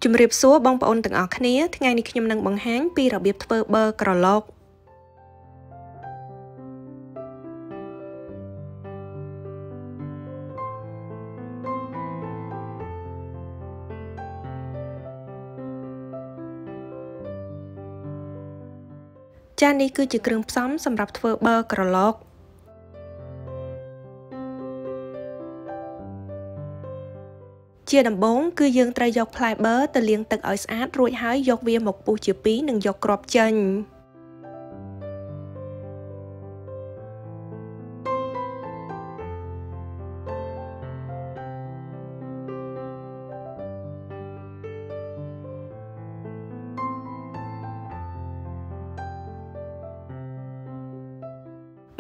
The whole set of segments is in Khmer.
ជំរាបសួរបងប្អូនទាំងអស់គ្នាថ្ងៃនេះខ្ញុំនឹងបង្ហាញពីរបៀបធ្វើប៊ឺក្រឡុកចាននេះគឺជាគ្រឿងផ្សំសម្រាប់ធ្វើប៊ឺក្រឡុកជាដំបូងគឺយើងត្រូវយកផ្លែប៊ឺទៅលាងទឹកឲ្យស្អាតរួចហើយយកវាមកពុះជាពីរនិងយកគ្រាប់ចេញ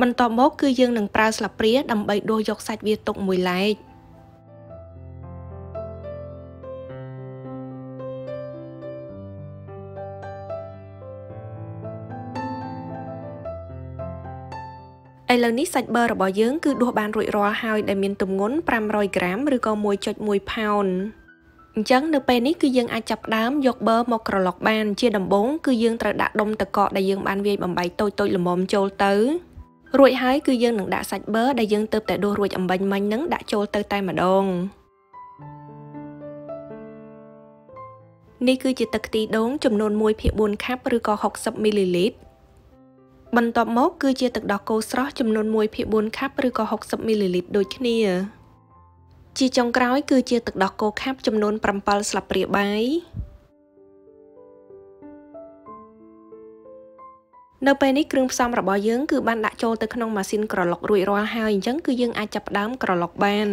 បន្ទាប់មកគឺយើងនឹងប្រើស្លាបព្រាដើម្បីដួសយកសាច់វាទុកមួយឡែកឥឡូវនេះសាច់ប៊ឺរបស់យើងគឺដួសបានរួចរាល់ហើយដែលមានទម្ងន់500ក្រាមឬក៏ 1.1 ផោនអញ្ចឹងនៅពេលនេះគឺយើងអាចចាប់ផ្ដើមយកប៊ឺមកក្រឡុកបានជាដំបូងគឺយើងត្រូវដាក់ដុំទឹកកកដែលយើងបានវាយបំបែកតូចៗល្មមចូលទៅរួចហើយគឺយើងនឹងដាក់សាច់ប៊ឺដែលយើងទើបតែដួសរួចអំបញ្ញមិញនឹងដាក់ចូលទៅតែម្ដងនេះគឺជាទឹកខ្ទិះដូងចំនួន 1/4 ខាប់ឬក៏60 មីលីលីត្របន្ទាប់មកគឺជាទឹកដោះគោស្រស់ចំនួន 1/4 ខាប់ឬក៏60 មីលីលីត្រដូចគ្នាជាចុងក្រោយគឺជាទឹកដោះគោខាប់ចំនួន 7 ស្លាបព្រាបាយនៅពេលនេះគ្រឿងផ្សំរបស់យើងគឺបានដាក់ចូលទៅក្នុងម៉ាស៊ីនក្រឡុករួចរាល់ហើយអញ្ចឹងគឺយើងអាចចាប់ផ្ដើមក្រឡុកបាន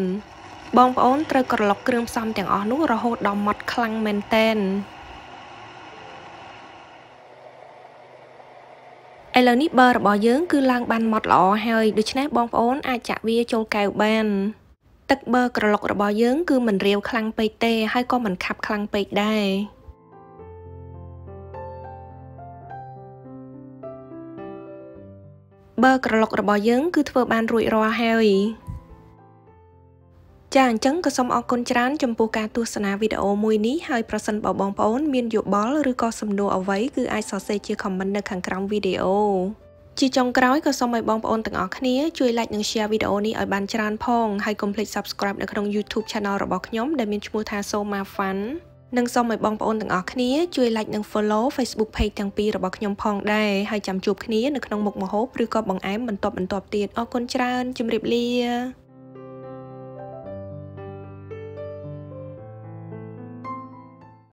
បងប្អូនត្រូវក្រឡុកគ្រឿងផ្សំទាំងអស់នោះរហូតដល់ម៉ត់ខ្លាំងមែនទែនឥឡូវនេះប៊ឺរបស់យើងគឺឡើងបានម៉ត់ល្អហើយដូច្នេះបងប្អូនអាចចាក់វាចូលកែវបានទឹកប៊ឺក្រឡុករបស់យើងគឺមិនរាវខ្លាំងពេកទេហើយក៏មិនខាប់ខ្លាំងពេកដែរប៊ឺក្រឡុករបស់យើងគឺធ្វើបានរួចរាល់ហើយចាអញ្ចឹងក៏សូមអរគុណច្រើនចំពោះការទស្សនាវីដេអូមួយនេះហើយប្រសិនបើបងប្អូនមានយោបល់ឬក៏សំណួរអ្វីគឺអាចសរសេរជា comment នៅខាងក្រោមវីដេអូជាចុងក្រោយក៏សូមឲ្យបងប្អូនទាំងអស់គ្នាជួយ like និង share វីដេអូនេះឲ្យបានច្រើនផងហើយកុំភ្លេច subscribe នៅក្នុង YouTube Channel របស់ខ្ញុំដែលមានឈ្មោះថា Somar និងសូមឲ្យបងប្អូនទាំងអស់គ្នាជួយ like និង follow Facebook page ទាំងពីររបស់ខ្ញុំផងដែរហើយចាំជួបគ្នានៅក្នុងមុខម្ហូបឬក៏បង្អែមបន្ទាប់ទៀតអរគុណច្រើនជម្រាបលា